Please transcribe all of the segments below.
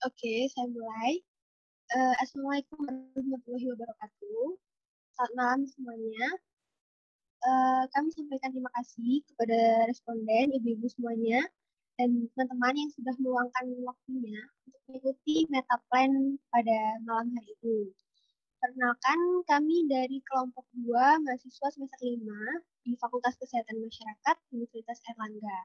Oke, saya mulai. Assalamualaikum warahmatullahi wabarakatuh. Selamat malam semuanya. Kami sampaikan terima kasih kepada responden, ibu-ibu semuanya, dan teman-teman yang sudah meluangkan waktunya untuk mengikuti meta plan pada malam hari ini. Perkenalkan, kami dari kelompok 2 mahasiswa semester 5 di Fakultas Kesehatan Masyarakat Universitas Airlangga.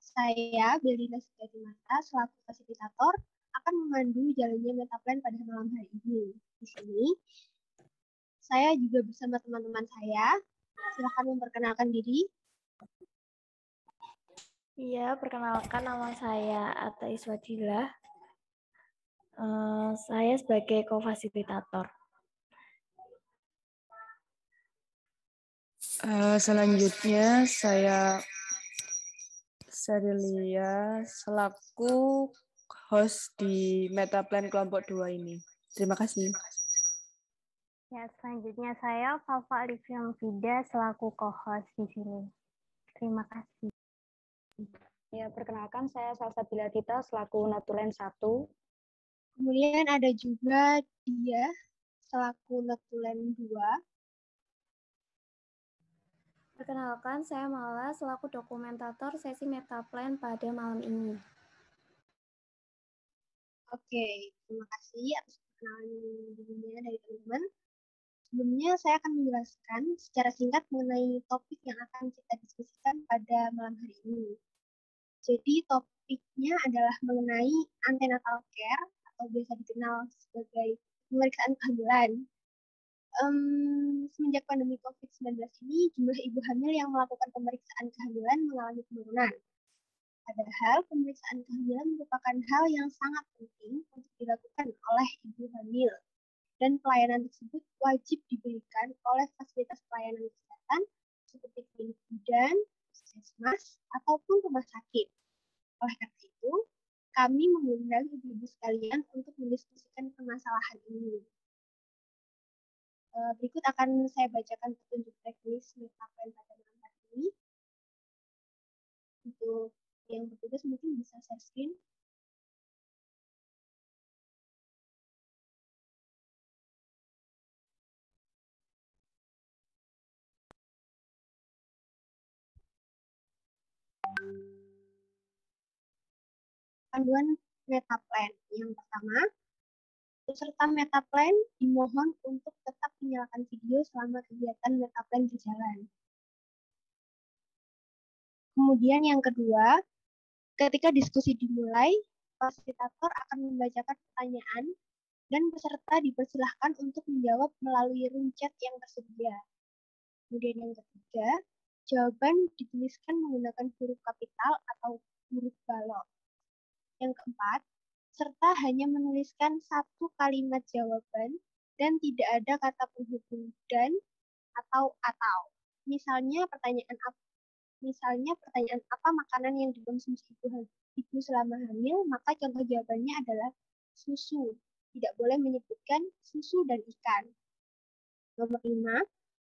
Saya, Belinda Sukadimata, selaku fasilitator, akan memandu jalannya metaplan pada malam hari ini. Di sini, saya juga bersama teman-teman saya. Silakan memperkenalkan diri. Iya, perkenalkan nama saya Atta Iswadillah. Saya sebagai co-fasilitator. Selanjutnya saya Serilia selaku host di Metaplan kelompok 2 ini. Terima kasih. Ya, selanjutnya saya Fafa Alifia Fida selaku co-host di sini. Terima kasih. Ya, perkenalkan saya Salsabila Tita selaku Natulen 1. Kemudian ada juga dia selaku Natulen 2. Perkenalkan, saya Mala selaku dokumentator sesi metaplan pada malam ini. Oke, terima kasih atas perkenalan dirinya dari teman-teman. Sebelumnya saya akan menjelaskan secara singkat mengenai topik yang akan kita diskusikan pada malam hari ini. Jadi topiknya adalah mengenai antenatal care atau biasa dikenal sebagai pemeriksaan kehamilan. Semenjak pandemi COVID-19 ini, jumlah ibu hamil yang melakukan pemeriksaan kehamilan mengalami penurunan. Padahal pemeriksaan kehamilan merupakan hal yang sangat penting untuk dilakukan oleh ibu hamil. Dan pelayanan tersebut wajib diberikan oleh fasilitas pelayanan kesehatan seperti klinik bidan, puskesmas, ataupun rumah sakit. Oleh karena itu, kami mengundang ibu-ibu sekalian untuk mendiskusikan permasalahan ini. Berikut akan saya bacakan petunjuk teknis metaplan pada malam hari ini. Untuk yang bertugas mungkin bisa share screen. Panduan metaplan. Yang pertama, peserta metaplan dimohon untuk tetap menyalakan video selama kegiatan metaplan berjalan. Kemudian yang kedua, ketika diskusi dimulai, fasilitator akan membacakan pertanyaan dan peserta dipersilahkan untuk menjawab melalui room chat yang tersedia. Kemudian yang ketiga, jawaban dituliskan menggunakan huruf kapital atau huruf balok. Yang keempat, serta hanya menuliskan satu kalimat jawaban dan tidak ada kata penghubung dan atau. Misalnya pertanyaan apa makanan yang dikonsumsi ibu selama hamil, maka contoh jawabannya adalah susu. Tidak boleh menyebutkan susu dan ikan. Nomor 5,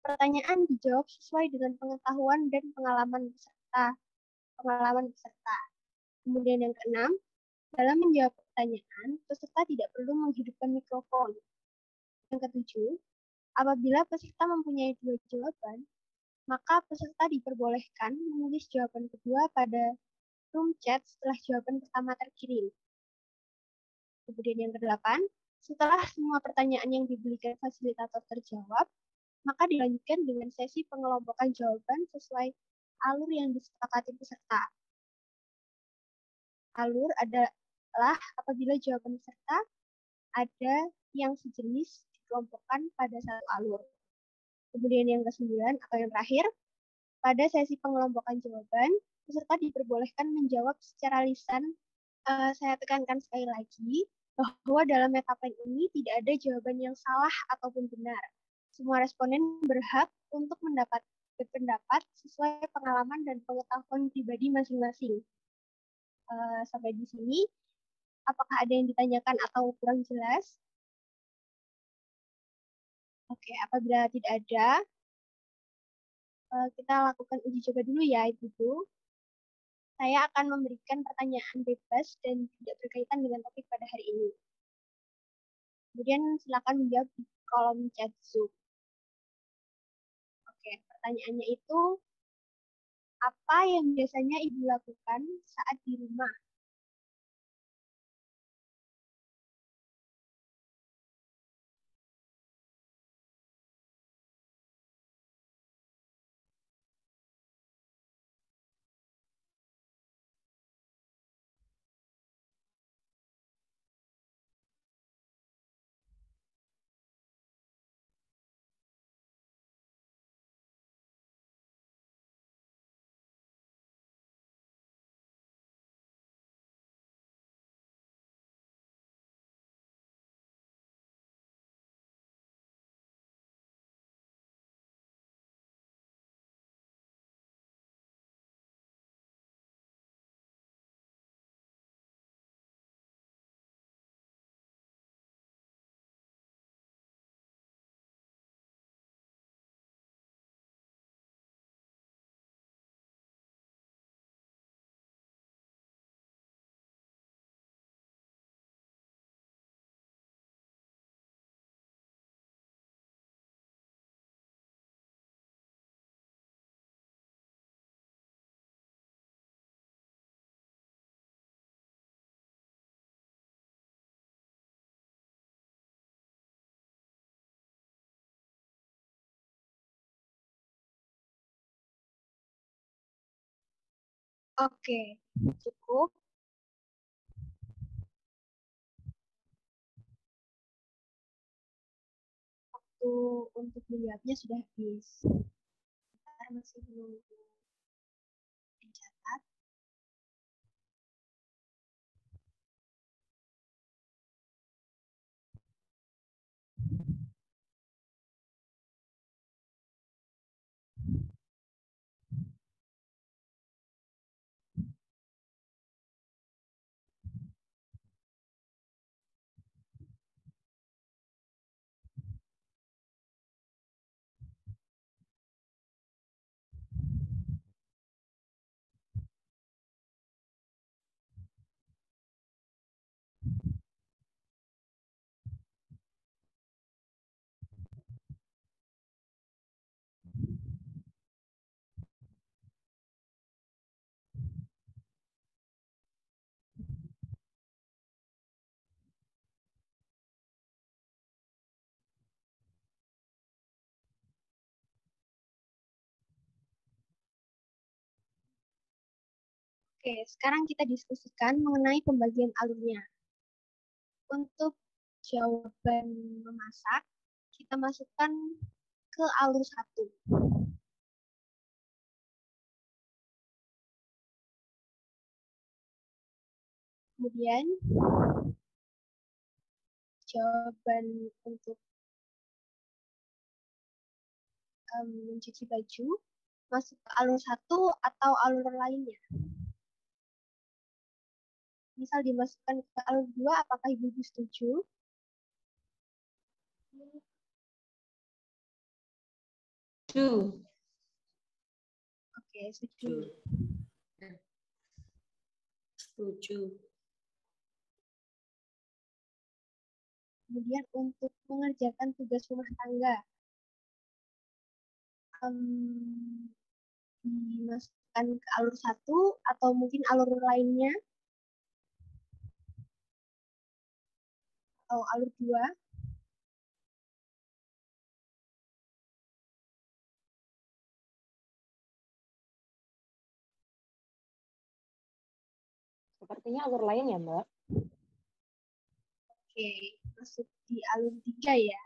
pertanyaan dijawab sesuai dengan pengetahuan dan pengalaman peserta. Kemudian yang keenam, dalam menjawab pertanyaan, peserta tidak perlu menghidupkan mikrofon. Yang ketujuh, apabila peserta mempunyai dua jawaban, maka peserta diperbolehkan menulis jawaban kedua pada room chat setelah jawaban pertama terkirim. Kemudian yang kedelapan, setelah semua pertanyaan yang diberikan fasilitator terjawab, maka dilanjutkan dengan sesi pengelompokan jawaban sesuai alur yang disepakati peserta. Alur adalah apabila jawaban peserta ada yang sejenis dikelompokkan pada satu alur. Kemudian yang ke-9 atau yang terakhir, pada sesi pengelompokan jawaban, peserta diperbolehkan menjawab secara lisan. Saya tekankan sekali lagi bahwa dalam metaplan ini tidak ada jawaban yang salah ataupun benar. Semua responden berhak untuk berpendapat sesuai pengalaman dan pengetahuan pribadi masing-masing. Sampai di sini, apakah ada yang ditanyakan atau kurang jelas? Oke, apabila tidak ada, kita lakukan uji coba dulu ya, Ibu. Saya akan memberikan pertanyaan bebas dan tidak berkaitan dengan topik pada hari ini. Kemudian silakan menjawab di kolom chat Zoom. Oke, pertanyaannya itu, apa yang biasanya Ibu lakukan saat di rumah? Oke, cukup. Waktu untuk menjawabnya sudah habis. Kita masih menunggu pencatat. Oke, sekarang kita diskusikan mengenai pembagian alurnya. Untuk jawaban memasak, kita masukkan ke alur 1. Kemudian, jawaban untuk mencuci baju masuk ke alur 1 atau alur lainnya. Misal dimasukkan ke alur 2, apakah Ibu setuju? Setuju. Oke, setuju. Setuju. Kemudian untuk mengerjakan tugas rumah tangga, dimasukkan ke alur 1 atau mungkin alur lainnya, atau alur 2. Sepertinya alur lain ya, Mbak. Oke, masuk di alur 3 ya.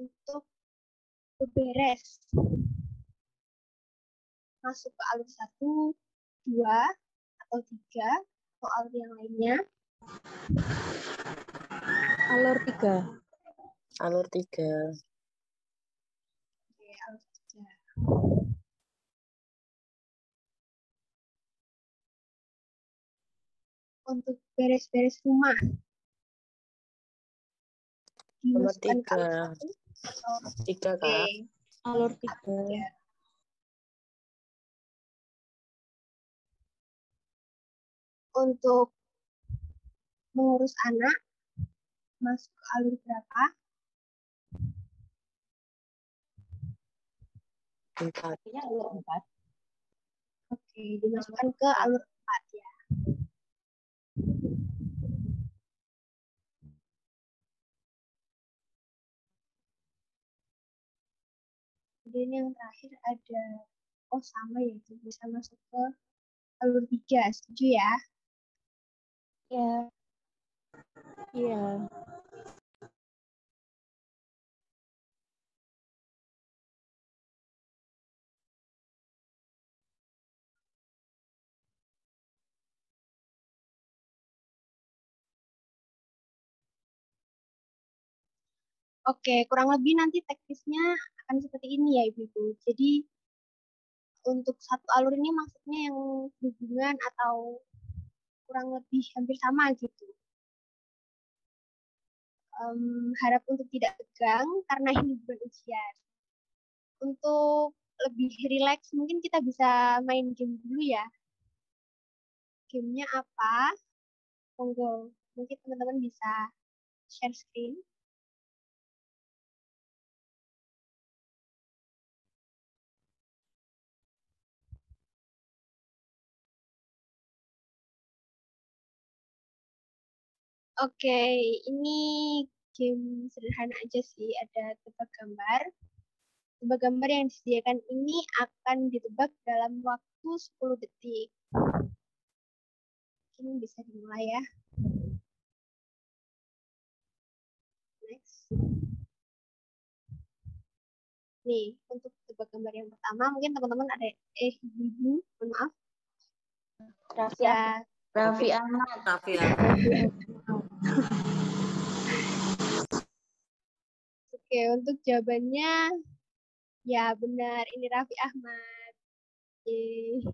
Untuk beberes, masuk ke alur 1, 2, atau 3, atau alur yang lainnya. Alur 3. Alur 3. Oke, alur 3. untuk beres-beres rumah Nomor dimasukkan ke alur 3. 1 atau 3, oke, Kak. Alur 3. ya. Untuk mengurus anak masuk ke alur berapa? 4. Oke, dimasukkan ke alur 4 ya. Kemudian yang terakhir ada, oh sama ya, itu bisa masuk ke alur 3, setuju ya? Ya, Iya. Oke, kurang lebih nanti teknisnya akan seperti ini ya Ibu-Ibu. Jadi untuk satu alur ini maksudnya yang hubungan atau kurang lebih hampir sama gitu. Harap untuk tidak tegang karena ini bukan ujian. Untuk lebih rileks mungkin kita bisa main game dulu ya. Gamenya apa? Monggo, mungkin teman-teman bisa share screen. Oke, ini game sederhana aja sih. Ada tebak gambar. Tebak gambar yang disediakan ini akan ditebak dalam waktu 10 detik. Mungkin bisa dimulai ya. Next. Nih, untuk tebak gambar yang pertama, mungkin teman-teman ada, ibu-ibu, mohon maaf. Raffi Ya, Raffi Ahmad. Raffi oke, untuk jawabannya, ya benar, ini Raffi Ahmad. Yeay.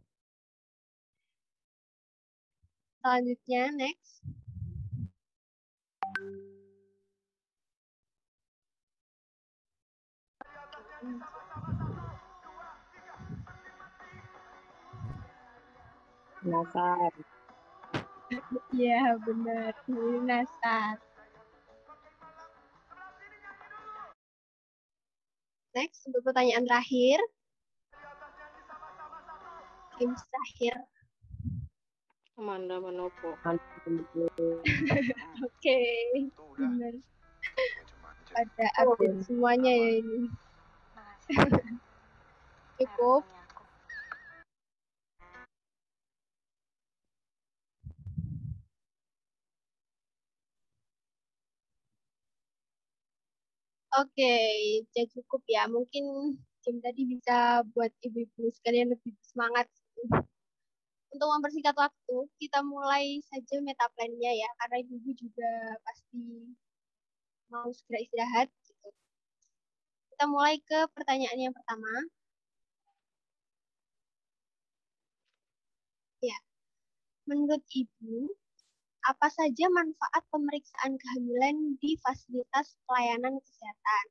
Selanjutnya, next. Nasar. Ya, benar, ini Nasar. Next, untuk pertanyaan terakhir. Game terakhir. Amanda Manopo. Oke, benar. Pada update semuanya ya ini. Cukup. Oke, ya cukup ya. Mungkin game tadi bisa buat ibu-ibu sekalian lebih semangat. Untuk mempersingkat waktu, kita mulai saja meta plan-nya ya, karena ibu-ibu juga pasti mau segera istirahat. Gitu. Kita mulai ke pertanyaan yang pertama. Ya, menurut ibu, apa saja manfaat pemeriksaan kehamilan di fasilitas pelayanan kesehatan?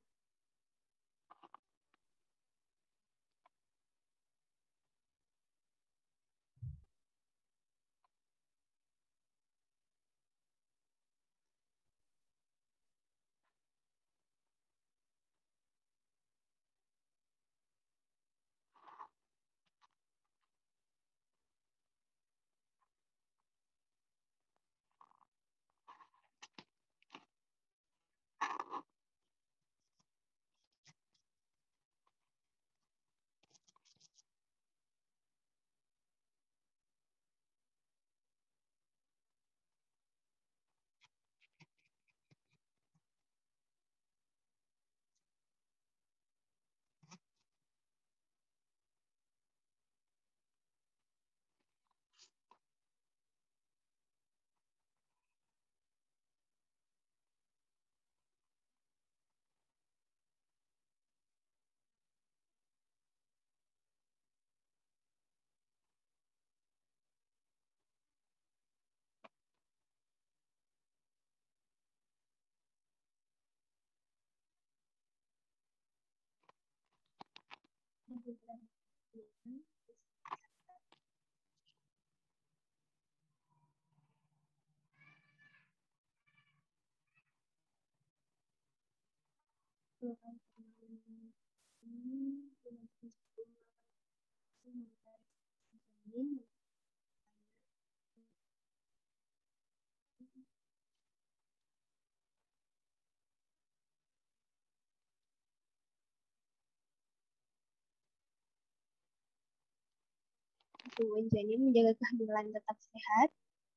Kandungan janin menjaga kehamilan tetap sehat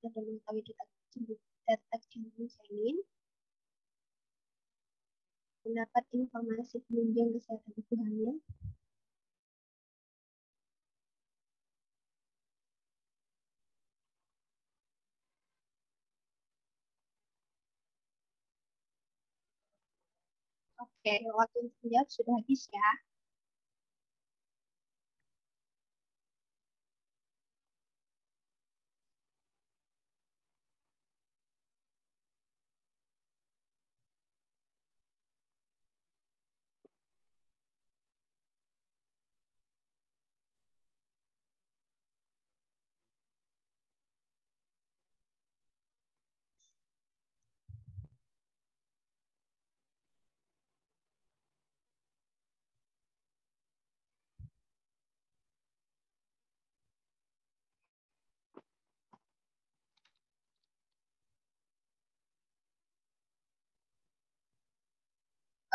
dan mengetahui detak jantung janin, mendapat informasi penunjang kesehatan ibu hamil, Oke, waktu untuk menjawab sudah habis ya.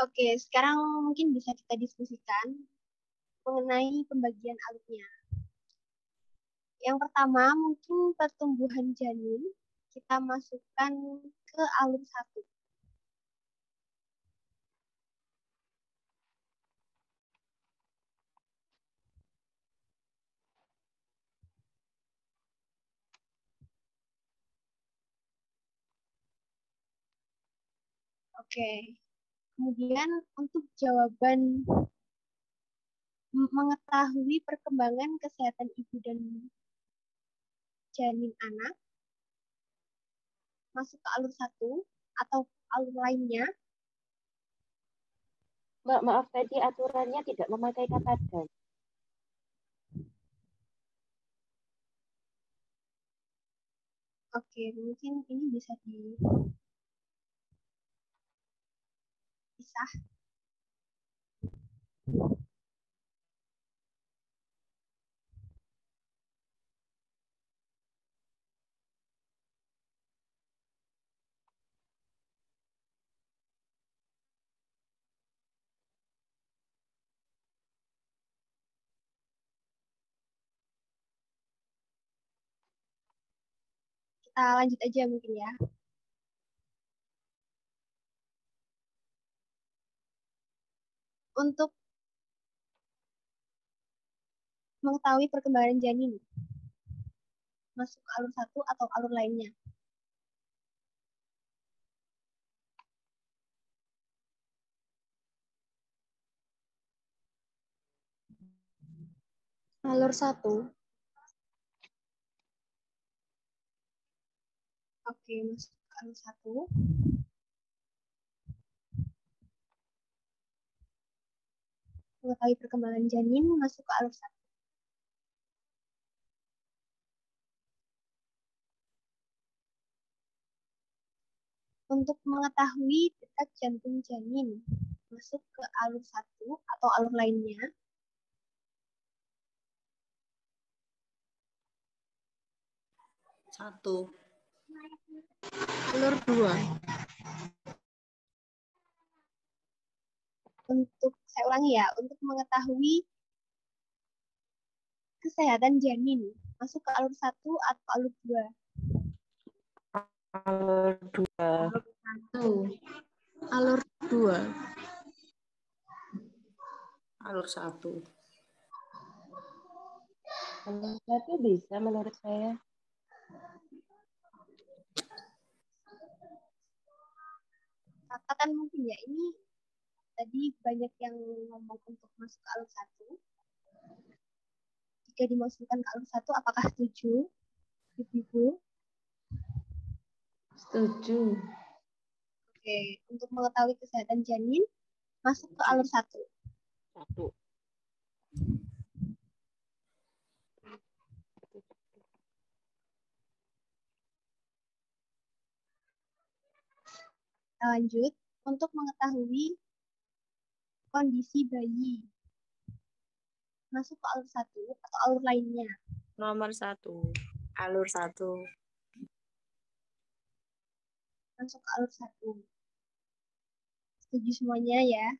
Oke, sekarang mungkin bisa kita diskusikan mengenai pembagian alurnya. Yang pertama, mungkin pertumbuhan janin kita masukkan ke alur 1. Oke, kemudian untuk jawaban mengetahui perkembangan kesehatan ibu dan janin anak masuk ke alur 1 atau alur lainnya. Mbak, maaf tadi aturannya tidak memakai kata dan. Oke, mungkin ini bisa dipisah. Kita lanjut aja mungkin ya. Untuk mengetahui perkembangan janin masuk ke alur 1 atau alur lainnya. Alur 1. Oke, masuk ke alur 1. Mengetahui perkembangan janin masuk ke alur 1. Untuk mengetahui detak jantung janin masuk ke alur 1 atau alur lainnya. Satu. Alur 2. Saya ulangi ya, untuk mengetahui kesehatan janin masuk ke alur 1 atau alur 2. Alur 2. Alur 2. Alur 1. Alur 1 bisa menurut saya. Katakan mungkin ya, ini tadi banyak yang ngomong untuk masuk ke alur 1. Jika dimasukkan ke alur 1, apakah setuju? Ibu-ibu? Setuju. Oke, untuk mengetahui kesehatan janin, masuk ke alur 1. 1. lanjut, untuk mengetahui kondisi bayi. Masuk ke alur 1 atau alur lainnya. Nomor 1. Alur 1. Masuk ke alur 1. Setuju semuanya ya?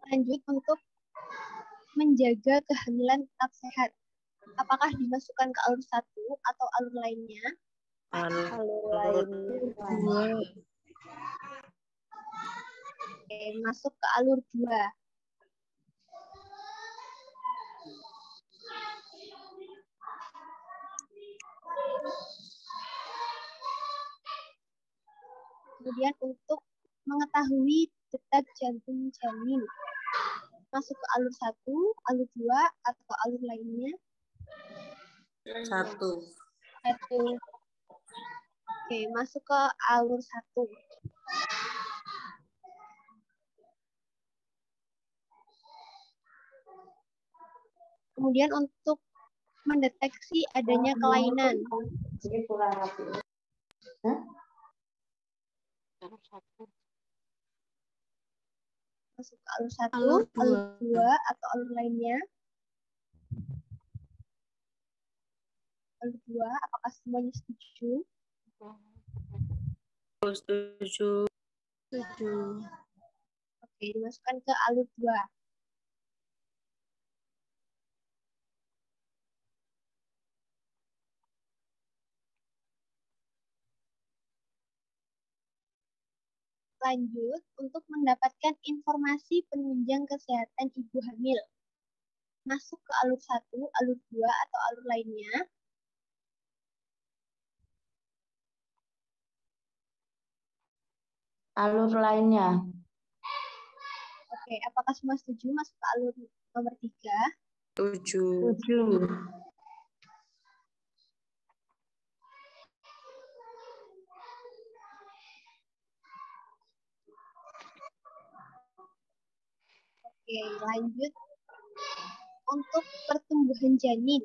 Lanjut untuk menjaga kehamilan tetap sehat. Apakah dimasukkan ke alur 1 atau alur lainnya? Alur 2. Oke, masuk ke alur 2. Kemudian untuk mengetahui detak jantung janin. Masuk ke alur 1, alur 2, atau alur lainnya? 1. Oke, masuk ke alur 1. Kemudian untuk mendeteksi adanya kelainan. Masuk ke alur 1, alur 2, atau alur lainnya? Alur 2, apakah semuanya setuju? Setuju. Oke, dimasukkan ke alur 2. Lanjut, untuk mendapatkan informasi penunjang kesehatan ibu hamil. Masuk ke alur 1, alur 2, atau alur lainnya? Alur lainnya. Oke, apakah semua setuju masuk ke alur nomor 3? Setuju. Oke, lanjut. Untuk pertumbuhan janin.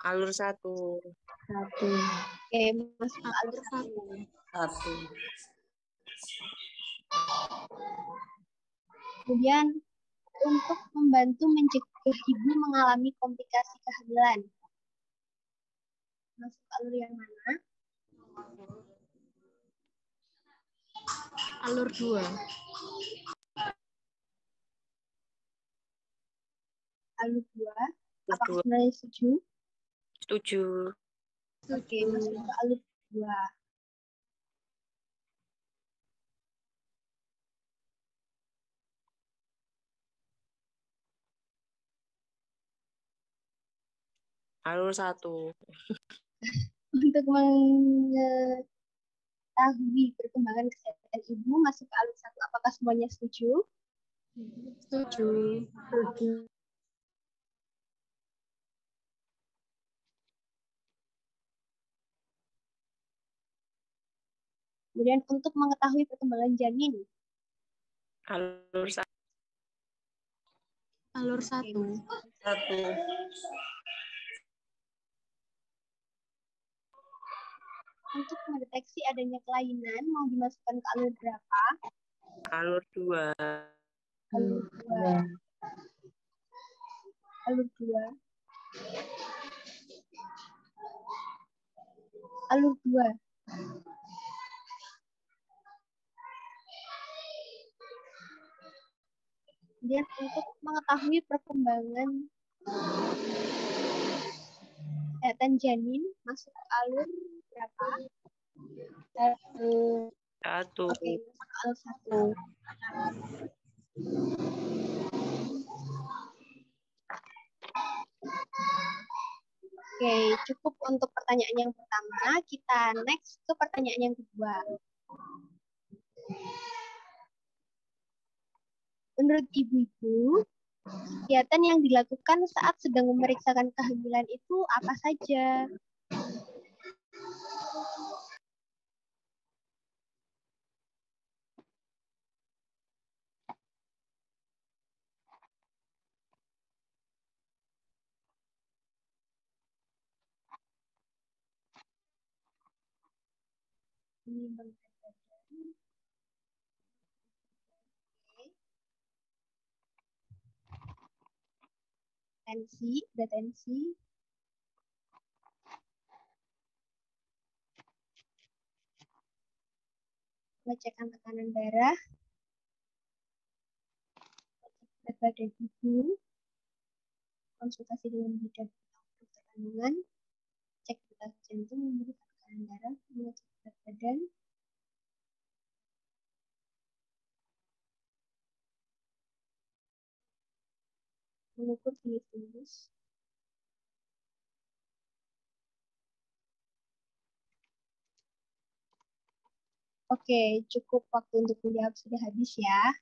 Alur 1. Oke, masuk ke alur 1. 1. Kemudian untuk membantu mencegah ibu mengalami komplikasi kehamilan. Masuk ke alur yang mana? Alur 2. Alur 2. Alur Apakah 2. semuanya setuju? Setuju. Oke, masuk ke alur 2. Alur 1. Untuk mengetahui perkembangan kesehatan ibu masuk ke alur 1. Apakah semuanya setuju? Setuju. Kemudian untuk mengetahui perkembangan janin. Alur 1. Alur 1. Untuk mendeteksi adanya kelainan mau dimasukkan ke alur berapa? Alur 2. Alur 2. Alur 2. Alur 2. Kemudian untuk mengetahui perkembangan kesehatan janin masuk ke alur berapa? 1. Oke, masuk ke alur 1. Oke, cukup untuk pertanyaan yang pertama. Kita next ke pertanyaan yang kedua. Menurut ibu-ibu, kegiatan yang dilakukan saat sedang memeriksakan kehamilan itu apa saja? menimbang berat badan. Oke. Tensi, ada tensi. Pengecekan tekanan darah, berat badan ibu, konsultasi dengan bidan dokter kandungan, cek detak jantung, memeriksa tekanan darah, mengecek berat badan, mengukur tinggi fundus. Oke, cukup waktu untuk menjawab sudah habis ya.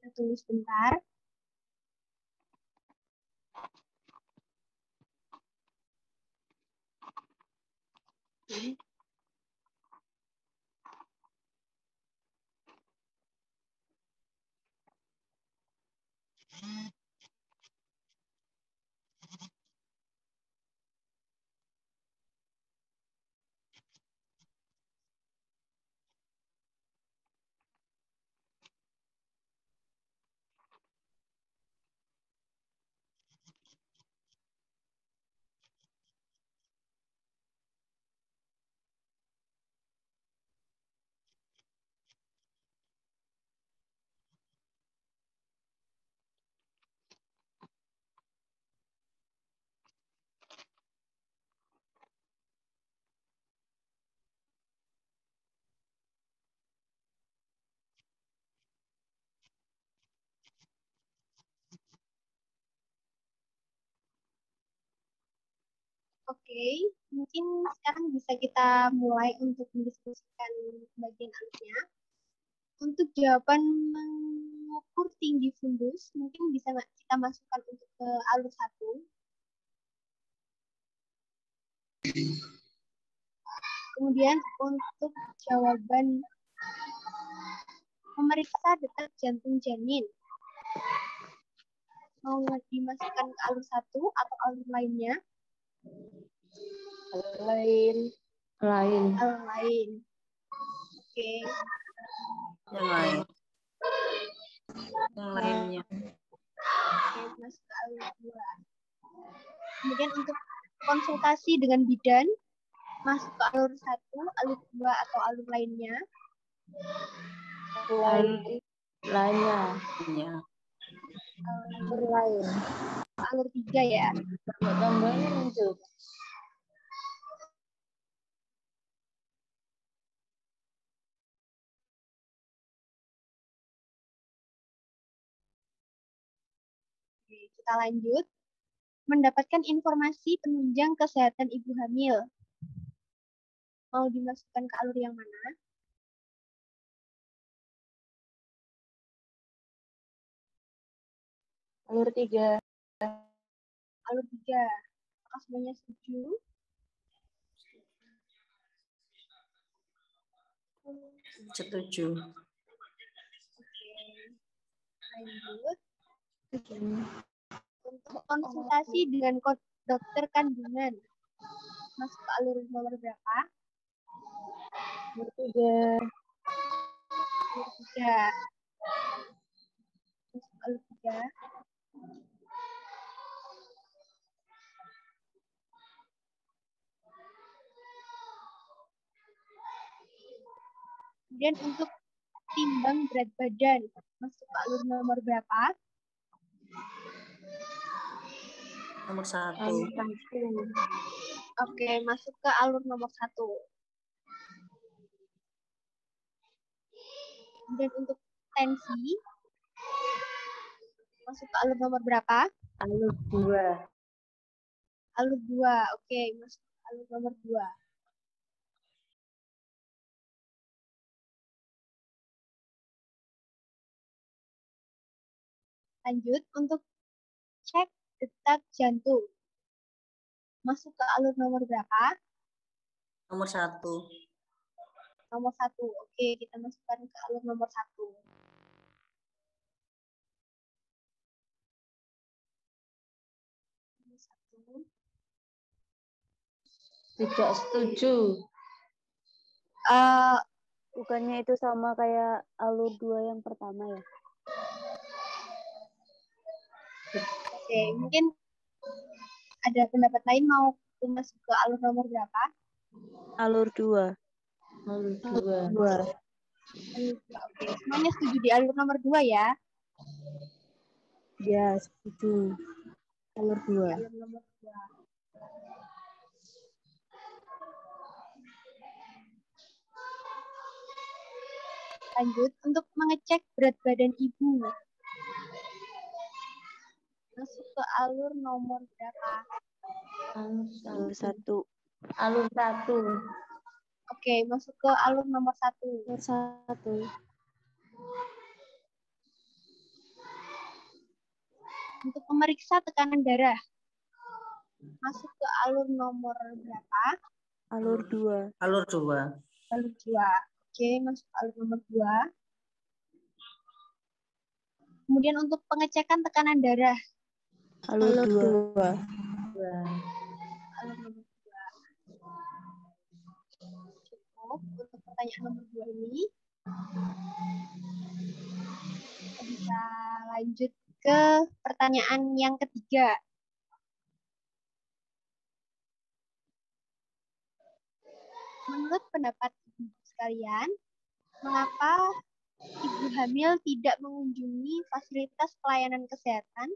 Kita tunggu sebentar. Oke, mungkin sekarang bisa kita mulai untuk mendiskusikan bagian alusnya. Untuk jawaban mengukur tinggi fundus, mungkin bisa kita masukkan untuk ke alur 1. Kemudian untuk jawaban memeriksa detak jantung janin, mau dimasukkan ke alur 1 atau alur lainnya? Lain. Alur lain. Oke. Yang lain. Yang lainnya. Oke, masuk ke alur 2. Kemudian untuk konsultasi dengan bidan, masuk ke alur 1, alur 2 atau alur lainnya? Lainnya. Ya. Alur lain. Alur 3 ya. Tambahnya muncul. Oke, kita lanjut. Mendapatkan informasi penunjang kesehatan ibu hamil. Mau dimasukkan ke alur yang mana? Alur 3. Alur 3. Apakah semuanya setuju? Setuju. Oke. Lanjut. Untuk konsultasi dengan dokter kandungan. Masuk ke alur nomor berapa? Alur 3. Alur 3. Masuk ke alur 3. Kemudian untuk timbang berat badan, masuk ke alur nomor berapa? Nomor 1. Oke, masuk ke alur nomor 1. Kemudian untuk tensi, masuk ke alur nomor berapa? Alur 2. Alur 2. Oke, masuk ke alur nomor 2. Lanjut, untuk cek detak jantung. Masuk ke alur nomor berapa? Nomor 1. Nomor 1. Oke, kita masukkan ke alur nomor 1. Tidak setuju. Bukannya itu sama kayak alur 2 yang pertama ya? Oke, mungkin ada pendapat lain mau masuk ke alur nomor berapa? Alur 2. Alur 2. Oke, semuanya setuju di alur nomor 2 ya? Ya, setuju. Alur 2. Alur nomor 2. Lanjut, untuk mengecek berat badan ibu. Masuk ke alur nomor berapa? Alur 1. Alur 1. Oke, masuk ke alur nomor 1. Alur 1. Untuk memeriksa tekanan darah. Masuk ke alur nomor berapa? Alur 2. Alur 2. Alur 2. Oke, masuk ke alur nomor 2. Kemudian untuk pengecekan tekanan darah. Alur 2. Alur nomor 2. Cukup untuk pertanyaan nomor 2 ini. Kita bisa lanjut ke pertanyaan yang ketiga. Menurut pendapat ibu sekalian, mengapa ibu hamil tidak mengunjungi fasilitas pelayanan kesehatan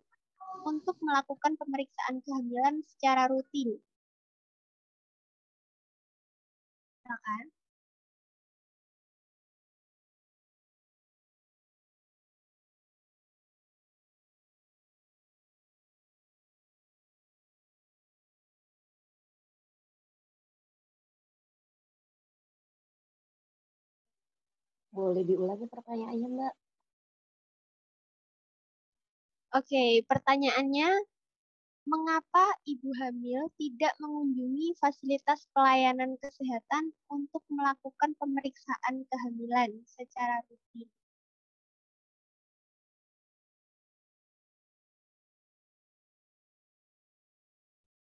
untuk melakukan pemeriksaan kehamilan secara rutin? Silakan. Boleh diulangi pertanyaannya, Mbak? Oke, pertanyaannya, mengapa ibu hamil tidak mengunjungi fasilitas pelayanan kesehatan untuk melakukan pemeriksaan kehamilan secara rutin?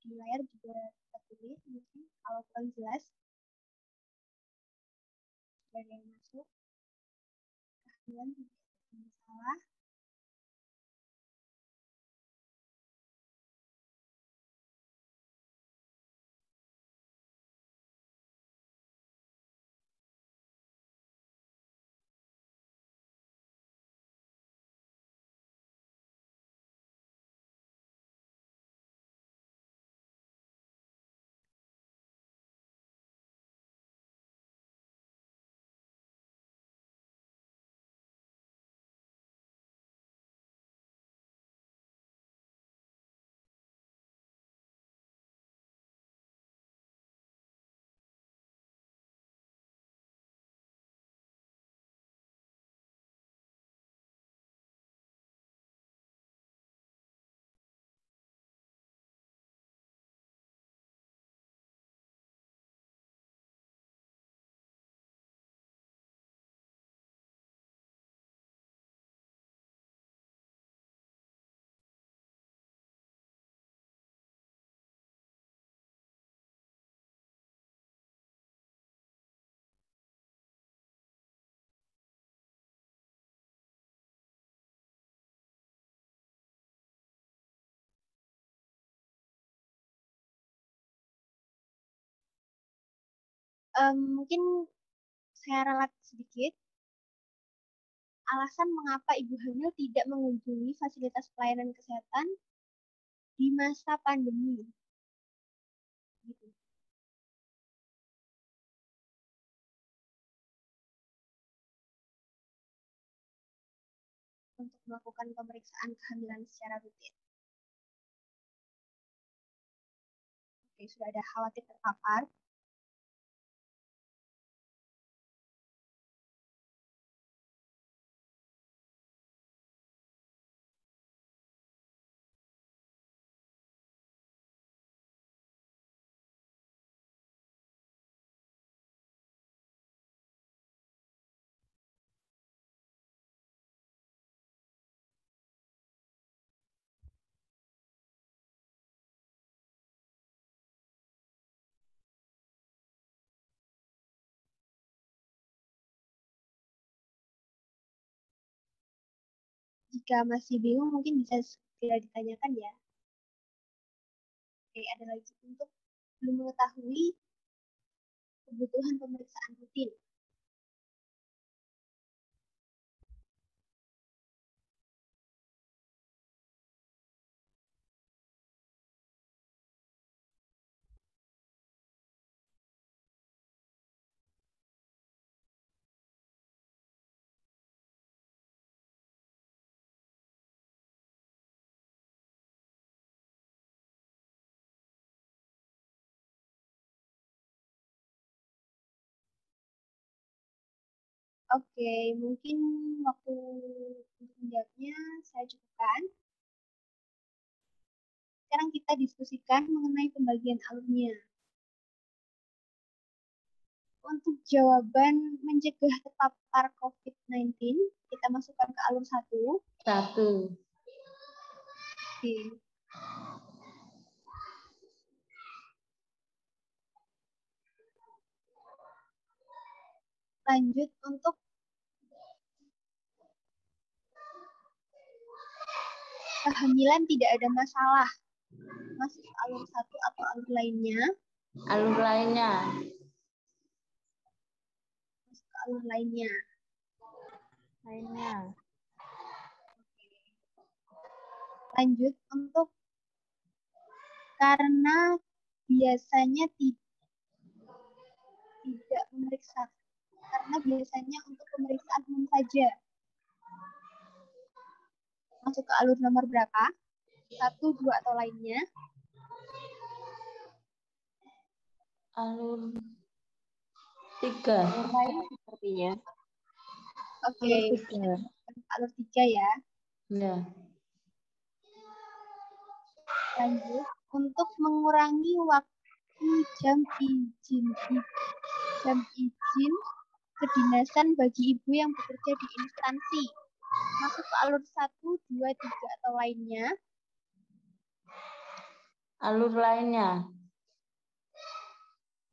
Di layar juga tertulis, mungkin kalau kurang jelas. Ada yang masuk, kehamilan tidak ada masalah. Mungkin saya ralat sedikit. Alasan mengapa ibu hamil tidak mengunjungi fasilitas pelayanan kesehatan di masa pandemi. Gitu. Untuk melakukan pemeriksaan kehamilan secara rutin. Oke, sudah ada khawatir terpapar. Jika masih bingung, mungkin bisa segera ditanyakan ya. Oke, ada lagi untuk belum mengetahui kebutuhan pemeriksaan rutin. Oke, mungkin waktu untuk menjawabnya saya cukupkan. Sekarang kita diskusikan mengenai pembagian alurnya. Untuk jawaban mencegah terpapar COVID-19, kita masukkan ke alur 1. 1. Oke. Lanjut untuk kehamilan tidak ada masalah. Masuk ke alur 1 atau alur lainnya? Alur lainnya. Masuk ke alur lainnya. Lanjut untuk karena biasanya tidak memeriksa. Karena biasanya untuk pemeriksaan umum saja. Masuk ke alur nomor berapa? 1, 2, atau lainnya? Alur 3. Lain sepertinya. Oke, alur 3 ya. Ya. Lanjut, untuk mengurangi waktu jam izin kedinasan bagi ibu yang bekerja di instansi. Masuk ke alur 1, 2, 3, atau lainnya? Alur lainnya.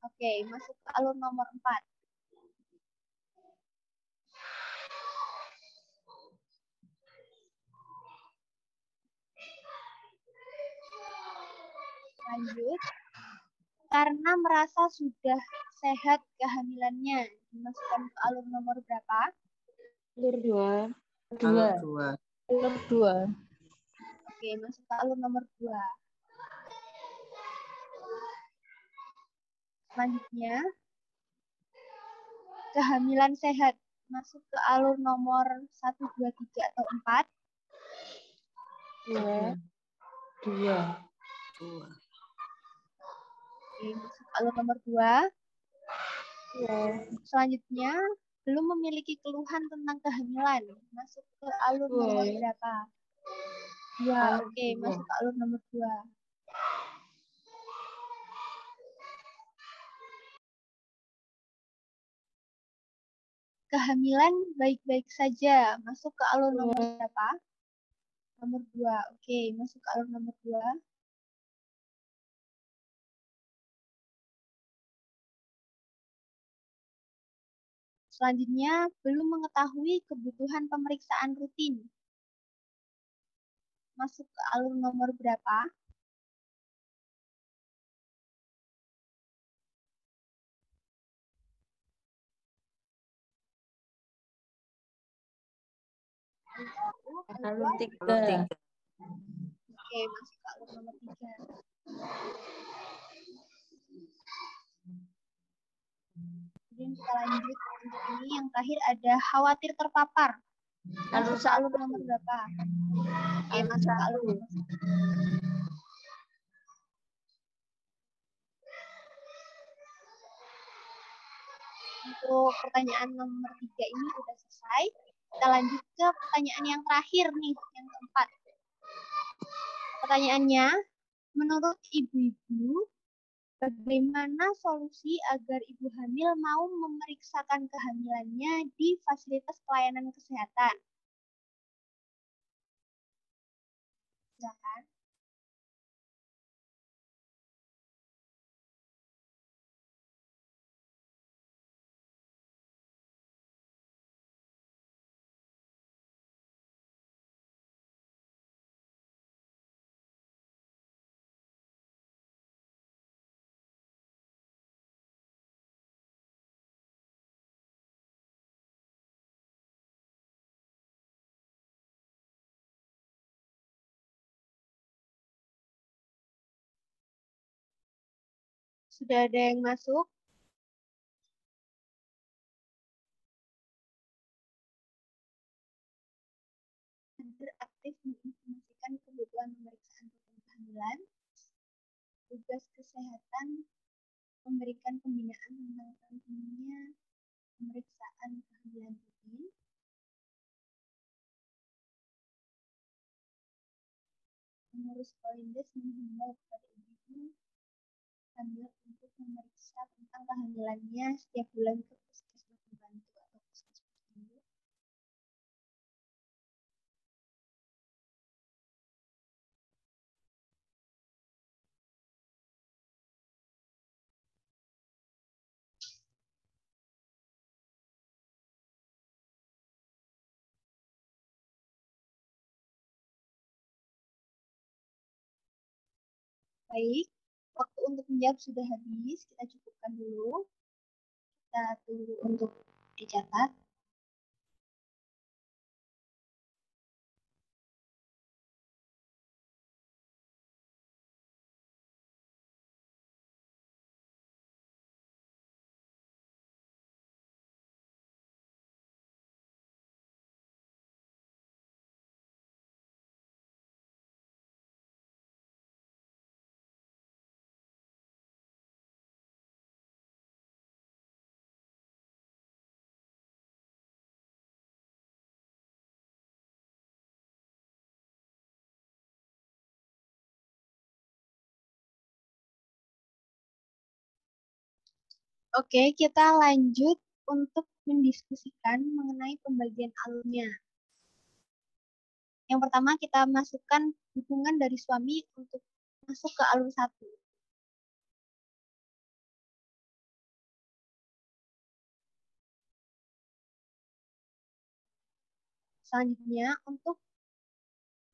Oke, masuk ke alur nomor 4. Lanjut, karena merasa sudah sehat kehamilannya, dimasukkan ke alur nomor berapa? Alur 2. Alur 2. Alur 2. Oke, masuk ke alur nomor 2. Selanjutnya, kehamilan sehat. Masuk ke alur nomor 1, 2, 3, atau 4? 2. 2. Oke, masuk ke alur nomor 2. Selanjutnya, belum memiliki keluhan tentang kehamilan. Masuk ke alur nomor berapa? 2. Oke, masuk ke alur nomor 2. Kehamilan baik-baik saja. Masuk ke alur nomor berapa? Nomor 2. Oke, masuk ke alur nomor 2. Selanjutnya, belum mengetahui kebutuhan pemeriksaan rutin. Masuk ke alur nomor berapa? Alur 3. Oke, masuk ke alur nomor 3. Kemudian kita lanjut untuk ini yang terakhir ada khawatir terpapar. Masuk ke alur nomor berapa? Oke, masuk ke alur nomor 1. Untuk pertanyaan nomor 3 ini sudah selesai. Kita lanjut ke pertanyaan yang terakhir nih, yang keempat. Pertanyaannya, menurut ibu-ibu, bagaimana solusi agar ibu hamil mau memeriksakan kehamilannya di fasilitas pelayanan kesehatan? Silakan. Sudah ada yang masuk? Aktif menginformasikan kebutuhan pemeriksaan rutin kehamilan, tugas kesehatan memberikan pembinaan tentang pentingnya pemeriksaan kehamilan rutin, pengurus Polindes menghimbau kepada ibu hamil untuk memeriksa tentang kehamilannya setiap bulan ke puskesmas pembantu atau puskesmas induk. Baik, waktu untuk menjawab sudah habis. Kita cukupkan dulu. Kita tunggu untuk dicatat. Oke, kita lanjut untuk mendiskusikan mengenai pembagian alurnya. Yang pertama kita masukkan dukungan dari suami untuk masuk ke alur 1. Selanjutnya, untuk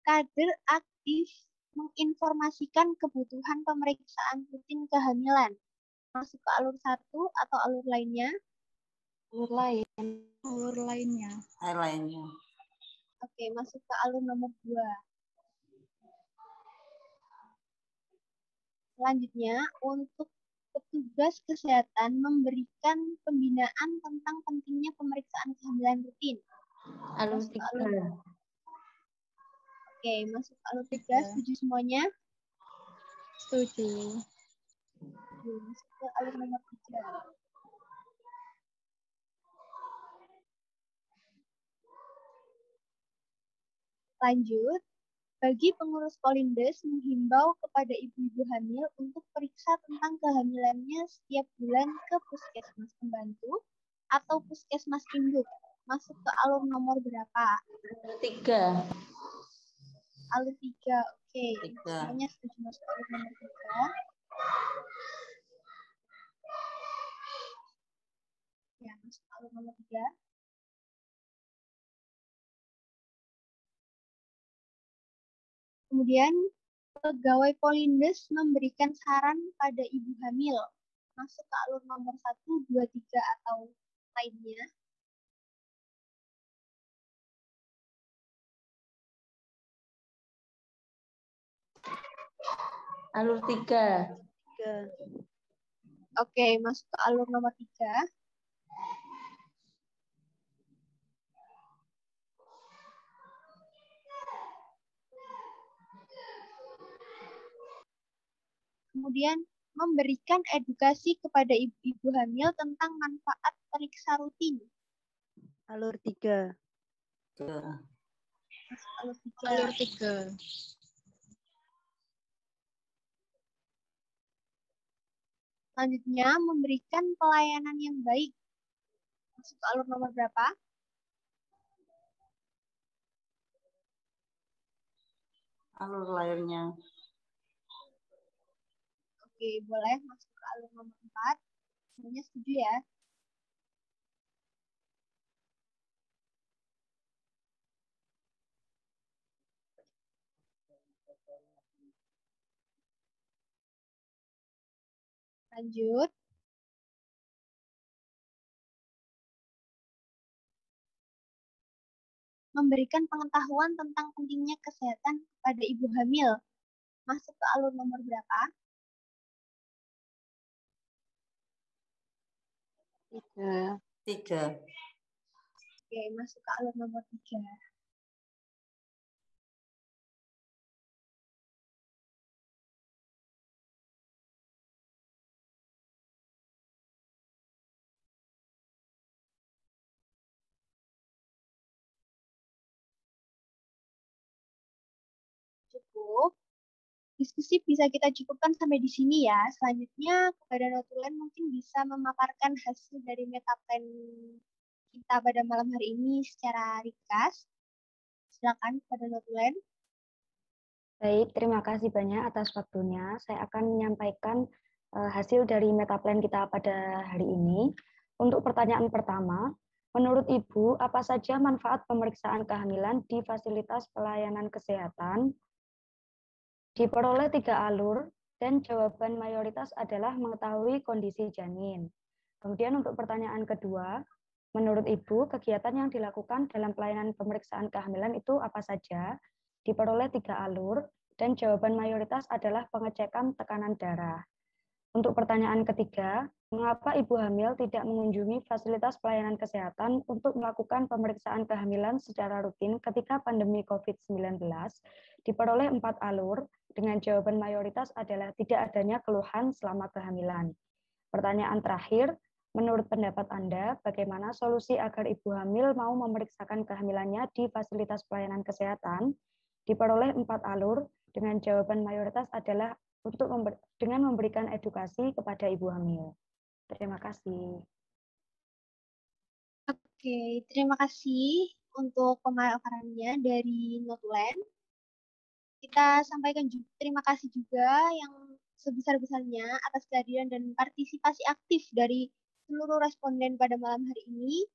kader aktif menginformasikan kebutuhan pemeriksaan rutin kehamilan. Masuk ke alur 1 atau alur lainnya? Alur lain. Alur lainnya. Air lainnya. Oke, masuk ke alur nomor 2. Selanjutnya, untuk petugas kesehatan memberikan pembinaan tentang pentingnya pemeriksaan kehamilan rutin. Alur Masuk ke 3. Oke, masuk ke alur 3. Setuju semuanya? Setuju. Masuk ke alur nomor 3. Lanjut, bagi pengurus Polindes menghimbau kepada ibu-ibu hamil untuk periksa tentang kehamilannya setiap bulan ke puskesmas pembantu atau puskesmas induk. Masuk ke alur nomor berapa? Alur 3. Alur 3, oke. 3. Semuanya setuju masuk alur nomor 3. Ya, masuk alur nomor 3. Kemudian, pegawai Polindes memberikan saran pada ibu hamil. Masuk ke alur nomor 1, 2, 3 atau lainnya. Alur 3. Oke, masuk ke alur nomor 3. Kemudian memberikan edukasi kepada ibu-ibu hamil tentang manfaat periksa rutin. Alur 3. Masuk alur 3. Alur 3. Selanjutnya, memberikan pelayanan yang baik. Masuk ke alur nomor berapa? Alur lainnya. Oke, boleh masuk ke alur nomor 4. Semuanya setuju ya? Lanjut. Memberikan pengetahuan tentang pentingnya kesehatan kepada ibu hamil. Masuk ke alur nomor berapa? 3. 3. Oke, masuk ke alur nomor 3. Cukup. Diskusi bisa kita cukupkan sampai di sini ya. Selanjutnya, kepada notulen mungkin bisa memaparkan hasil dari metaplan kita pada malam hari ini secara ringkas. Silakan kepada notulen. Baik, terima kasih banyak atas waktunya. Saya akan menyampaikan hasil dari metaplan kita pada hari ini. Untuk pertanyaan pertama, menurut Ibu, apa saja manfaat pemeriksaan kehamilan di fasilitas pelayanan kesehatan? Diperoleh 3 alur, dan jawaban mayoritas adalah mengetahui kondisi janin. Kemudian untuk pertanyaan kedua, menurut Ibu, kegiatan yang dilakukan dalam pelayanan pemeriksaan kehamilan itu apa saja? Diperoleh 3 alur, dan jawaban mayoritas adalah pengecekan tekanan darah. Untuk pertanyaan ketiga, mengapa ibu hamil tidak mengunjungi fasilitas pelayanan kesehatan untuk melakukan pemeriksaan kehamilan secara rutin ketika pandemi COVID-19? Diperoleh 4 alur, dengan jawaban mayoritas adalah tidak adanya keluhan selama kehamilan. Pertanyaan terakhir, menurut pendapat Anda, bagaimana solusi agar ibu hamil mau memeriksakan kehamilannya di fasilitas pelayanan kesehatan? Diperoleh 4 alur, dengan jawaban mayoritas adalah dengan memberikan edukasi kepada ibu hamil. Terima kasih. Oke, terima kasih untuk pemaparannya dari notulen. Kita sampaikan juga terima kasih juga yang sebesar-besarnya atas kehadiran dan partisipasi aktif dari seluruh responden pada malam hari ini.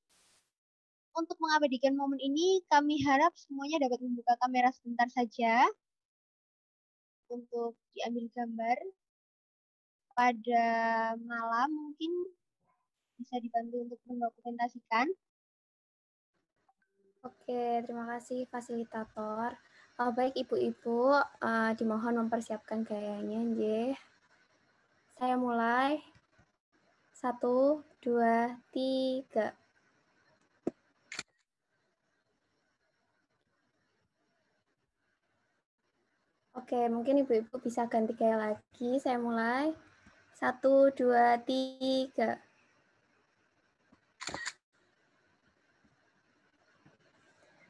Untuk mengabadikan momen ini, kami harap semuanya dapat membuka kamera sebentar saja untuk diambil gambar. Pada malam mungkin bisa dibantu untuk mendokumentasikan. Oke, terima kasih fasilitator. Baik ibu-ibu, dimohon mempersiapkan gayanya, nggih. Saya mulai. 1, 2, 3. Oke, mungkin ibu-ibu bisa ganti gaya lagi. Saya mulai. 1, 2, 3.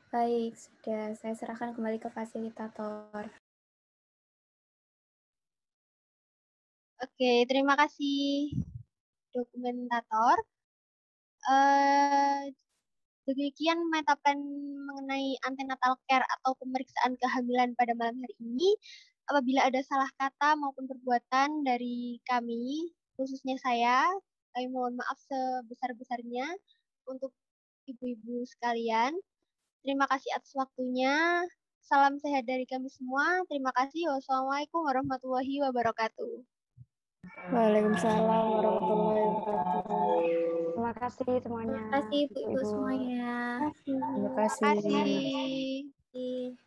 Baik, sudah. Saya serahkan kembali ke fasilitator. Oke, terima kasih dokumentator. Demikian metaplan mengenai antenatal care atau pemeriksaan kehamilan pada malam hari ini. Apabila ada salah kata maupun perbuatan dari kami, khususnya saya, kami mohon maaf sebesar-besarnya untuk ibu-ibu sekalian. Terima kasih atas waktunya. Salam sehat dari kami semua. Terima kasih. Wassalamualaikum warahmatullahi wabarakatuh. Waalaikumsalam warahmatullahi wabarakatuh. Terima kasih semuanya. Terima kasih ibu-ibu semuanya. Terima Terima kasih. kasih.